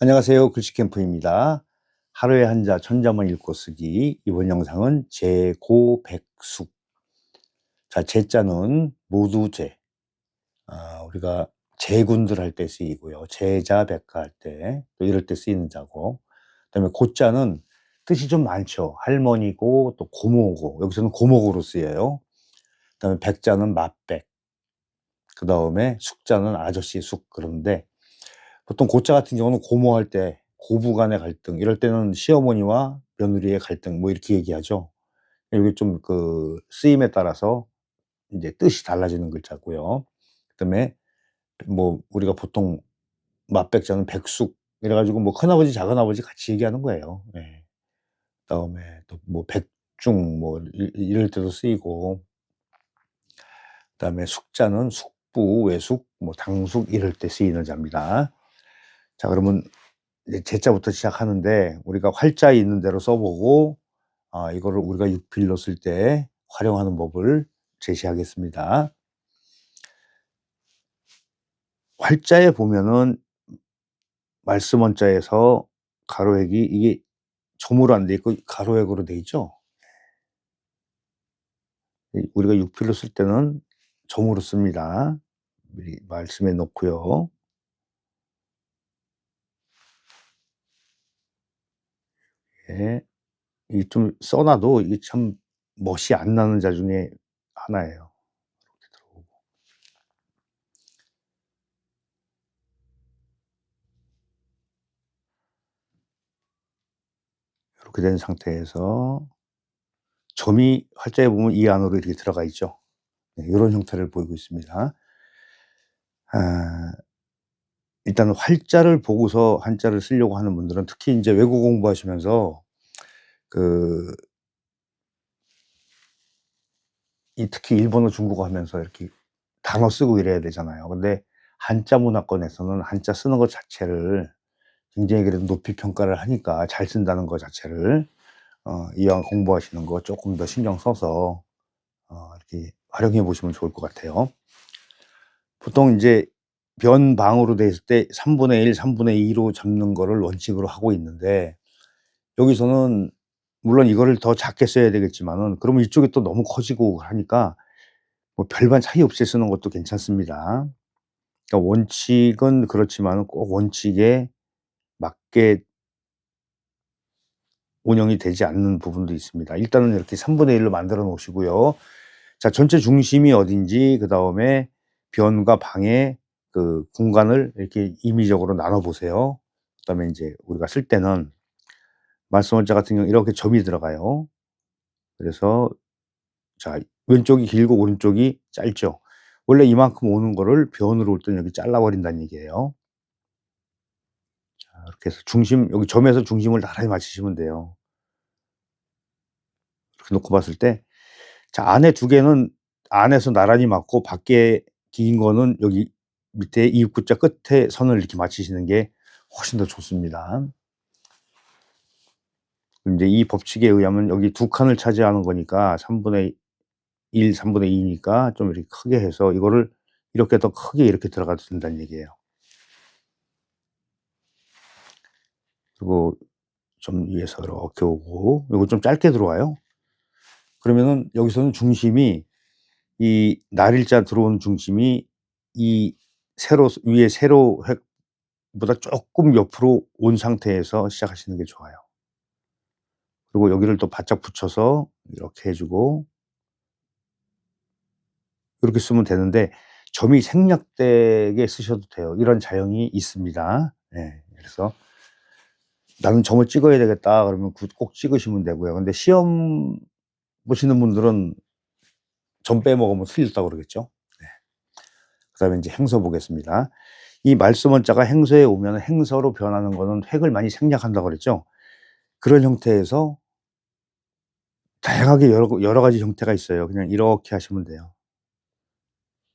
안녕하세요. 글씨캠프입니다. 하루에 한자 천자문 읽고 쓰기. 이번 영상은 제고백숙. 자, 제자는 모두 제. 우리가 제군들 할 때 쓰이고요. 제자백가 할 때, 또 이럴 때 쓰이는 자고. 그다음에 고자는 뜻이 좀 많죠. 할머니고 또 고모고, 여기서는 고모고로 쓰여요. 그다음에 백자는 맛백. 그다음에 숙자는 아저씨 숙. 그런데 보통 고자 같은 경우는 고모할 때 고부 간의 갈등, 이럴 때는 시어머니와 며느리의 갈등 뭐 이렇게 얘기하죠. 이게 좀 그 쓰임에 따라서 인제 뜻이 달라지는 글자고요. 그다음에 뭐 우리가 보통 맛백자는 백숙 이래 가지고 뭐 큰아버지 작은아버지 같이 얘기하는 거예요. 예. 그다음에 또 뭐 백중 뭐 이럴 때도 쓰이고, 그다음에 숙자는 숙부, 외숙, 뭐 당숙 이럴 때 쓰이는 자입니다. 자, 그러면 이제 제자부터 시작하는데 우리가 활자에 있는 대로 써 보고 이거를 우리가 육필로 쓸 때 활용하는 법을 제시하겠습니다. 활자에 보면은 말씀 원자에서 가로획이 이게 점으로 안 돼 있고 가로획으로 돼 있죠. 우리가 육필로 쓸 때는 점으로 씁니다. 미리 말씀해 놓고요. 예. 이 좀 써 놔도 이게 참 멋이 안 나는 자 중에 하나예요. 이렇게 들어오고. 이렇게 된 상태에서 점이 활자에 보면 이 안으로 이렇게 들어가 있죠. 네, 요런 형태를 보이고 있습니다. 아 일단은 활자를 보고서 한자를 쓰려고 하는 분들은 특히 인제 외국 공부하시면서 그 특히 일본어, 중국어 하면서 이렇게 단어 쓰고 이래야 되잖아요. 근데 한자 문화권에서는 한자 쓰는 것 자체를 굉장히 그래도 높이 평가를 하니까 잘 쓴다는 거 자체를 이왕 공부하시는 거 쪼끔 더 신경 써서 이렇게 활용해 보시면 좋을 것 같아요. 보통 인제 변방으로 돼 있을 때 3분의 1, 3분의 2로 잡는 거를 원칙으로 하고 있는데, 여기서는 물론 이거를 더 작게 써야 되겠지만은 그러면 이쪽이 또 너무 커지고 하니까 뭐 별반 차이 없이 쓰는 것도 괜찮습니다. 그러니까 원칙은 그렇지만은 꼭 원칙에 맞게 운영이 되지 않는 부분도 있습니다. 일단은 이렇게 3분의 1로 만들어 놓으시고요. 자, 전체 중심이 어딘지, 그다음에 변과 방의 그 공간을 이렇게 임의적으로 나눠 보세요. 그다음에 인제 우리가 쓸 때는 말씀원자 같은 경우는 이렇게 점이 들어가요. 그래서 자, 왼쪽이 길고 오른쪽이 짧죠. 원래 이만큼 오는 거를 변으로 올 때는 여기 잘라 버린다는 얘기예요. 자, 이렇게 해서 중심, 여기 점에서 중심을 나란히 맞추시면 돼요. 이렇게 놓고 봤을 때 자, 안에 두 개는 안에서 나란히 맞고 밖에 긴 거는 여기 밑에 이윽구자 끝에 선을 이렇게 맞추시는 게 훨씬 더 좋습니다. 인제 이 법칙에 의하면 여기 두 칸을 차지하는 거니까 3분의 1, 3분의 2 니까 좀 이렇게 크게 해서 이거를 이렇게 더 크게 이렇게 들어가도 된다는 얘기예요. 그리고 좀 위에서 이렇게 오고 요거 좀 짧게 들어와요. 그러면은 여기서는 중심이 이 날일자 들어온 중심이 이 세로 위에 세로 획보다 쪼끔 옆으로 온 상태에서 시작하시는 게 좋아요. 그리고 여기를 또 바짝 붙여서 이렇게 해 주고 요렇게 쓰면 되는데 점이 생략되게 쓰셔도 돼요. 이런 자형이 있습니다. 예. 그래서 '나는 점을 찍어야 되겠다.' 그러면 꼭 찍으시면 되고요. 근데 시험 보시는 분들은 점 빼먹으면 틀렸다고 그러겠죠. 네. 그다음에 인제 행서 보겠습니다. 이 말씀 원자가 행서에 오면은 행서로 변하는 거는 획을 많이 생략한다고 그랬죠. 그런 형태에서 다양하게 여러 가지 형태가 있어요. 그냥 이렇게 하시면 돼요.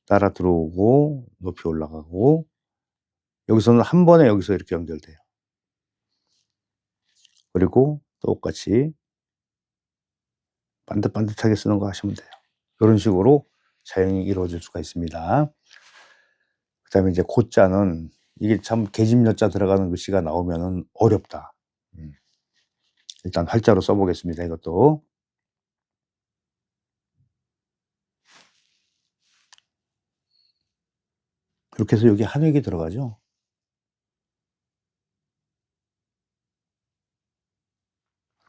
따라 들어오고 높이 올라가고 여기서는 한 번에 여기서 이렇게 연결돼요. 그리고 똑같이 반듯반듯하게 쓰는 거 하시면 돼요. 요런 식으로 자연히 이루어질 수가 있습니다. 그다음에 이제 고자는 이게 참 계집여자 들어가는 글씨가 나오면은 어렵다. 일단 활자로 써 보겠습니다, 이것도. 이렇게 해서 여기 한획이 들어가죠.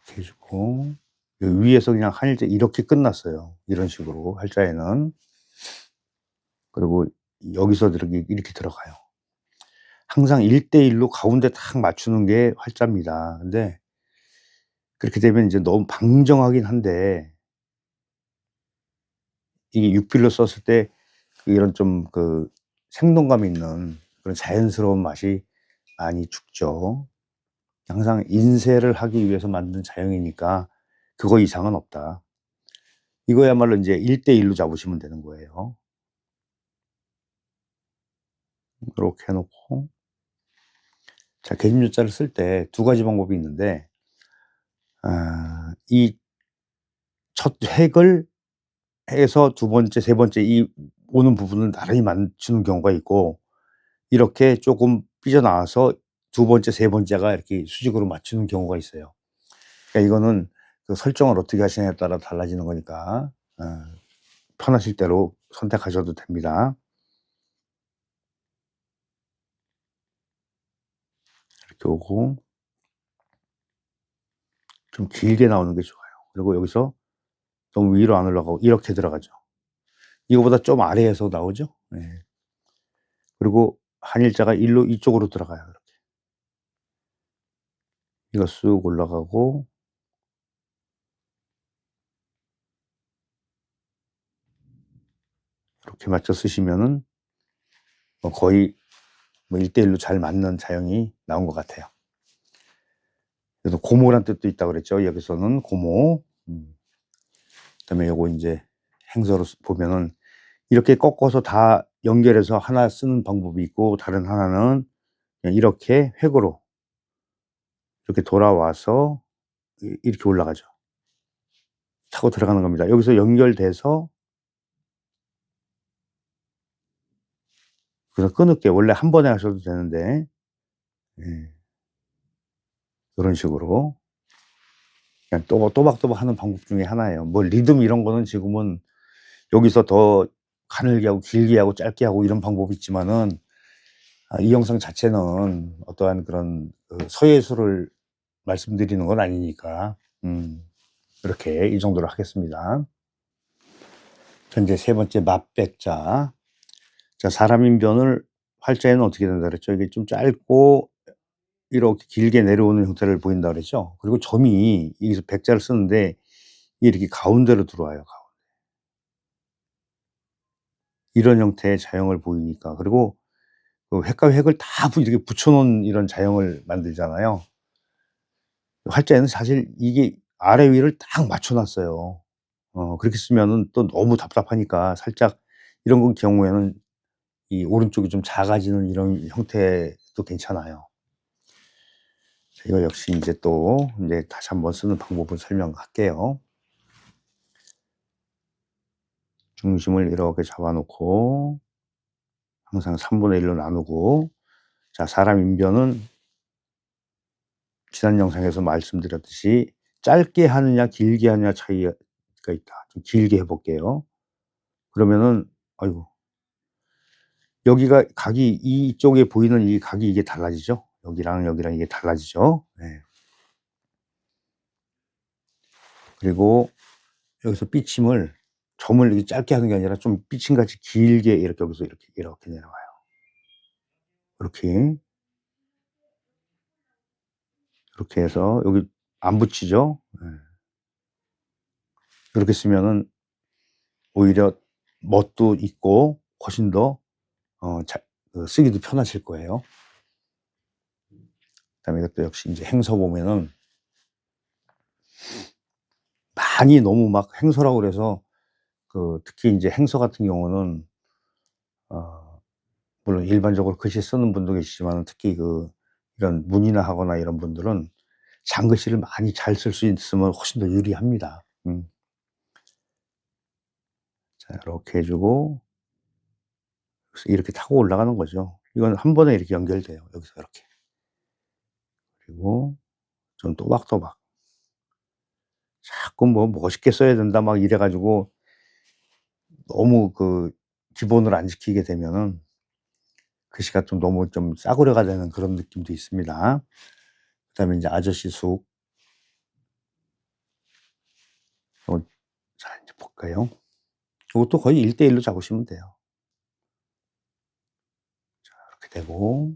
이렇게 해 주고 요 위에서 그냥 한일자 이렇게 끝났어요, 이런 식으로 활자에는. 그리고 여기서 이렇게 들어가요. 항상 1대1로 가운데 딱 맞추는 게 활자입니다. 근데 그렇게 되면 이제 너무 방정하긴 한데 이게 육필로 썼을 때 이런 좀 생동감 있는 그런 자연스러운 맛이 많이 죽죠. 항상 인쇄를 하기 위해서 만든 자형이니까 그거 이상은 없다. 이거야말로 인제 1대1로 잡으시면 되는 거예요. 요렇게 해 놓고 자 계집요자를 쓸 때 두 가지 방법이 있는데 이 첫 획을 해서 두 번째, 세 번째 이 오는 부분을 나란히 맞추는 경우가 있고 이렇게 쪼금 삐져나와서 두 번째, 세 번째가 이렇게 수직으로 맞추는 경우가 있어요. 그러니까 이거는 그 설정을 어떻게 하시냐에 따라 달라지는 거니까 어 편하실 대로 선택하셔도 됩니다. 이렇게 오고 좀 길게 나오는 게 좋아요. 그리고 여기서 너무 위로 안 올라가고 이렇게 들어가죠. 이거보다 좀 아래에서 나오죠. 예. 그리고 한일자가 일로 이쪽으로 들어가요. 이렇게. 이거 쑥 올라가고 이렇게 맞춰 쓰시면은 거의 1대 1로 잘 맞는 자형이 나온 것 같아요. 그래서 고모란 뜻도 있다고 그랬죠. 여기서는 고모. 그다음에 요거 인제 행서로 보면은 이렇게 꺾어서 다 연결해서 하나 쓰는 방법이 있고 다른 하나는 그냥 이렇게 획으로 이렇게 돌아와서 이렇게 올라가죠. 차고 들어가는 겁니다. 여기서 연결돼서 그래서 끊을게요. 원래 한 번에 하셔도 되는데 예 요런 식으로 그냥 또박또박 하는 방법 중에 하나예요. 뭐 리듬 이런 거는 지금은 여기서 더 가늘게 하고 길게 하고 짧게 하고 이런 방법이 있지만은 이 영상 자체는 어떠한 그런 서예술을 말씀드리는 건 아니니까 이렇게 이 정도로 하겠습니다. 현재 세 번째 맛백자. 자 사람인변을 활자에는 어떻게 된다 그랬죠? 이게 좀 짧고 이렇게 길게 내려오는 형태를 보인다 그랬죠? 그리고 점이 여기서 백자를 쓰는데 이렇게 가운데로 들어와요. 이런 형태의 자형을 보이니까. 그리고 그 획과 획을 다 이렇게 붙여 놓은 이런 자형을 만들잖아요. 활자에는 사실 이게 아래 위를 딱 맞춰 놨어요. 그렇게 쓰면은 또 너무 답답하니까 살짝 이런 경우에는 이 오른쪽이 좀 작아지는 이런 형태도 괜찮아요. 이거 역시 인제 또 인제 다시 한번 쓰는 방법을 설명할게요. 중심을 이렇게 잡아 놓고 항상 3분의 1로 나누고 자 사람 인변은 지난 영상에서 말씀드렸듯이 짧게 하느냐 길게 하느냐 차이가 있다. 좀 길게 해 볼게요. 그러면은 아이고 여기가 각이 이쪽에 보이는 이 각이 이게 달라지죠. 여기랑 여기랑 이게 달라지죠. 네. 그리고 여기서 삐침을 점을 이렇게 짧게 하는 게 아니라 좀 삐침같이 길게 이렇게 여기서 이렇게 내려와요. 이렇게, 이렇게 해서 여기 안 붙이죠. 예. 이렇게 쓰면은 오히려 멋도 있고 훨씬 더 잘 쓰기도 편하실 거예요. 그다음에 이것도 역시 인제 행서 보면은 많이 너무 막 행서라고 그래서 특히 인제 행서 같은 경우는 어 물론 일반적으로 글씨 쓰는 분도 계시지만은 특히 이런 문의나 하거나 이런 분들은 장글씨를 많이 잘 쓸 수 있으면 훨씬 더 유리합니다. 자 요렇게 해 주고 그래서 이렇게 타고 올라가는 거죠. 이건 한 번에 이렇게 연결돼요. 여기서 이렇게. 그리고 좀 또박또박 자꾸 뭐 멋있게 써야 된다 막 이래 가지고 너무 그 기본을 안 지키게 되면은 글씨가 좀 너무 좀 싸구려가 되는 그런 느낌도 있습니다. 그다음에 인제 아저씨 쑥. 자 인제 볼까요? 요것도 거의 1대1로 잡으시면 돼요. 이렇게 되고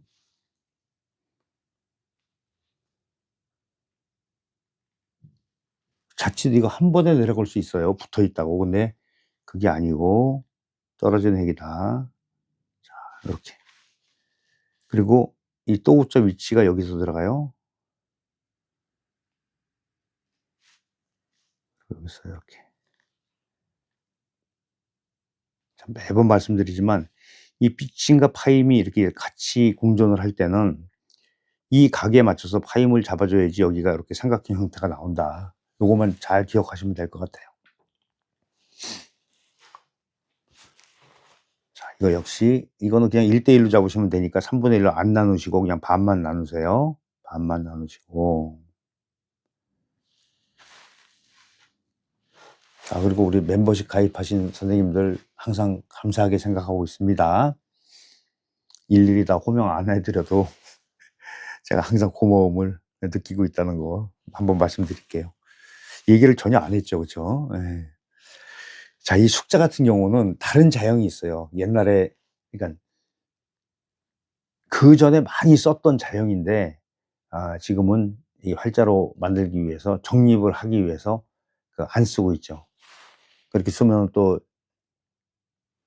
자칫 이거 한 번에 내려갈 수 있어요, 붙어 있다고. 근데 그게 아니고 떨어지는 핵이다. 요렇게. 그리고 이 또우자 위치가 여기서 들어가요. 여기서 이렇게. 참 매번 말씀드리지만 이 빛인과 파임이 이렇게 같이 공존을 할 때는 이 각에 맞춰서 파임을 잡아 줘야지 여기가 이렇게 삼각형 형태가 나온다. 요거만 잘 기억하시면 될 것 같아요. 자 이거 역시 이거는 그냥 1 대 1로 잡으시면 되니까 3분의 1로 안 나누시고 그냥 반만 나누세요. 반만 나누시고. 자 그리고 우리 멤버십 가입하신 선생님들 항상 감사하게 생각하고 있습니다. 일일이 다 호명 안 해 드려도 제가 항상 고마움을 느끼고 있다는 거 한번 말씀드릴게요. 얘기를 전혀 안 했죠. 그쵸? 예. 자 이 숙자 같은 경우는 다른 자형이 있어요. 옛날에 그러니까 그전에 많이 썼던 자형인데 지금은 이 활자로 만들기 위해서 정립을 하기 위해서 그 안 쓰고 있죠. 그렇게 쓰면 또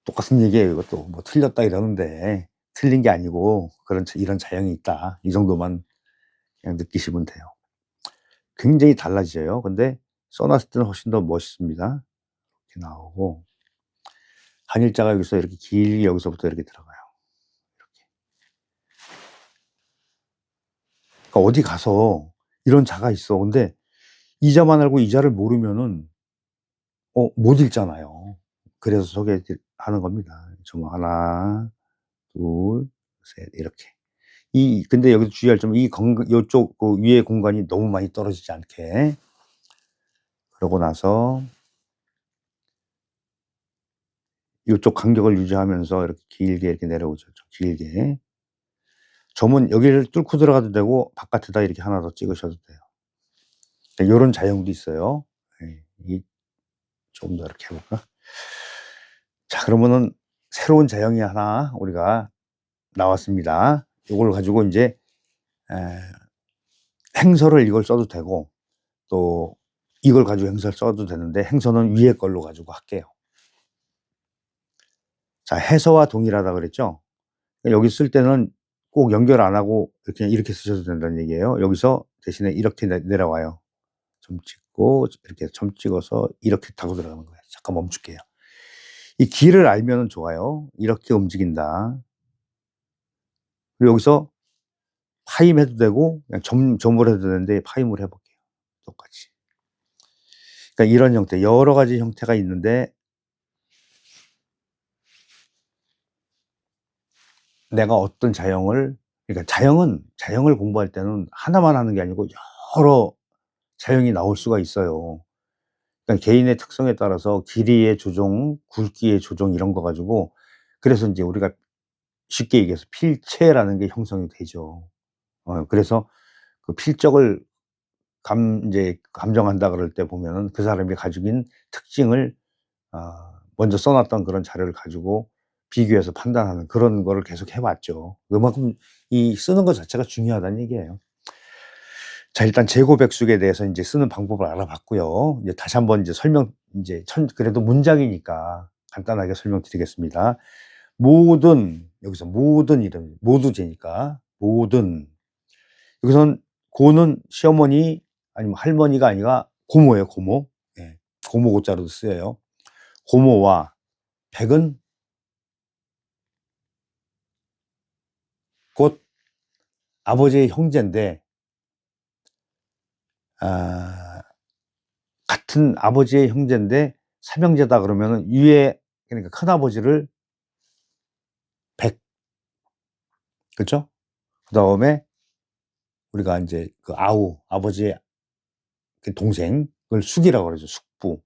똑같은 얘기예요. 이것도 뭐 틀렸다 이러는데 틀린 게 아니고 그런 이런 자형이 있다. 이 정도만 그냥 느끼시면 돼요. 굉장히 달라져요. 근데 써 놨을 때는 훨씬 더 멋있습니다. 이렇게 나오고 한일자가 여기서 이렇게 길게 여기서부터 이렇게 들어가요. 그러니까 어디 가서 이런 자가 있어. 근데 이 자만 알고 이 자를 모르면은 못 읽잖아요. 그래서 소개 하는 겁니다. 좀 하나, 둘, 셋 이렇게. 근데 여기서 주의할 점은 이 요쪽 그 위에 공간이 너무 많이 떨어지지 않게. 그러고 나서 요쪽 간격을 유지하면서 이렇게 길게 이렇게 내려오죠. 좀 길게. 점은 여기를 뚫고 들어가도 되고 바깥에다 이렇게 하나 더 찍으셔도 돼요. 네, 요런 자형도 있어요. 예. 이 좀 더 이렇게 해 볼까? 자 그러면은 새로운 자형이 하나 우리가 나왔습니다. 요걸 가지고 인제 에 행서를 이걸 써도 되고 또 이걸 가지고 행서를 써도 되는데 행서는 위에 걸로 가지고 할게요. 자 해서와 동일하다 그랬죠? 여기 쓸 때는 꼭 연결 안 하고 이렇게 쓰셔도 된다는 얘기예요. 여기서 대신에 이렇게 내려와요. 점 찍고 이렇게 점 찍어서 이렇게 타고 들어가는 거예요. 잠깐 멈출게요. 이 길을 알면은 좋아요. 이렇게 움직인다. 그리고 여기서 파임해도 되고 그냥 점으로 해도 되는데 파임을 해 볼게요, 똑같이. 그러니까 이런 형태 여러 가지 형태가 있는데 내가 어떤 자형을 그러니까 자형을 공부할 때는 하나만 하는 게 아니고 여러 자형이 나올 수가 있어요. 그러니까 개인의 특성에 따라서 길이의 조정, 굵기의 조정 이런 거 가지고 그래서 인제 우리가 쉽게 얘기해서 필체라는 게 형성이 되죠. 그래서 그 필적을 인제 감정한다 그럴 때 보면은 그 사람이 가지고 특징을 먼저 써 놨던 그런 자료를 가지고 비교해서 판단하는 그런 거를 계속 해 왔죠. 그만큼 이 쓰는 것 자체가 중요하다는 얘기예요. 자 일단 재고백숙에 대해서 인제 쓰는 방법을 알아봤고요. 이제 다시 한번 인제 인제 그래도 문장이니까 간단하게 설명드리겠습니다. 모든 여기서 모든 이름 모두제니까 모든 여기선 고는 시어머니 아니면 할머니가 아니라 고모예요, 고모. 예. 고모 고자로도 쓰여요. 고모와 백은 곧 아버지의 형제인데 아 같은 아버지의 형제인데 삼형제다 그러면은 위에 그러니까 큰아버지를 백 그쵸? 그다음에 우리가 인제 그 아버지의 그 동생을 숙이라고 그러죠. 숙부.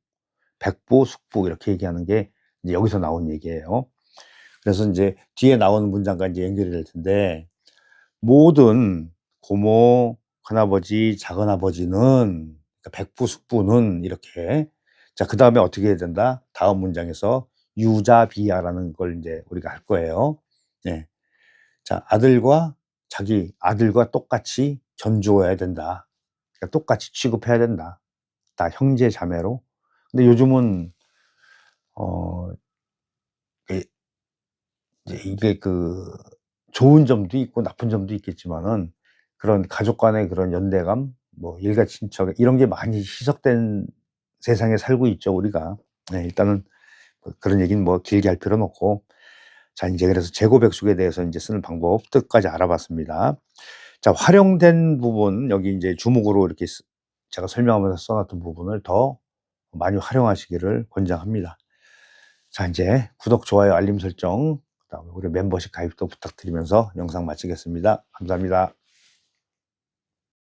백부, 숙부 이렇게 얘기하는 게 이제 여기서 나온 얘기예요. 그래서 인제 뒤에 나오는 문장과 인제 연결이 될 텐데 모든 고모, 큰아버지, 작은아버지는 그러니까 백부, 숙부는 이렇게 자 그다음에 어떻게 해야 된다? 다음 문장에서 유자비야라는 걸 인제 우리가 할 거예요. 예. 자 자기 아들과 똑같이 견주어야 된다. 그러니까 똑같이 취급해야 된다. 다 형제 자매로. 근데 요즘은 어 이 이제 이게 그 좋은 점도 있고 나쁜 점도 있겠지만은 그런 가족 간의 그런 연대감 뭐 일가 친척 이런 게 많이 희석된 세상에 살고 있죠 우리가. 네 일단은 뭐 그런 얘기는 뭐 길게 할 필요는 없고 자 인제 그래서 재고백숙에 대해서 인제 쓰는 방법 뜻까지 알아봤습니다. 자 활용된 부분 여기 인제 주목으로 이렇게 제가 설명하면서 써 놨던 부분을 더 많이 활용하시기를 권장합니다. 자 인제 구독, 좋아요, 알림 설정 그다음에 우리 멤버십 가입도 부탁드리면서 영상 마치겠습니다. 감사합니다.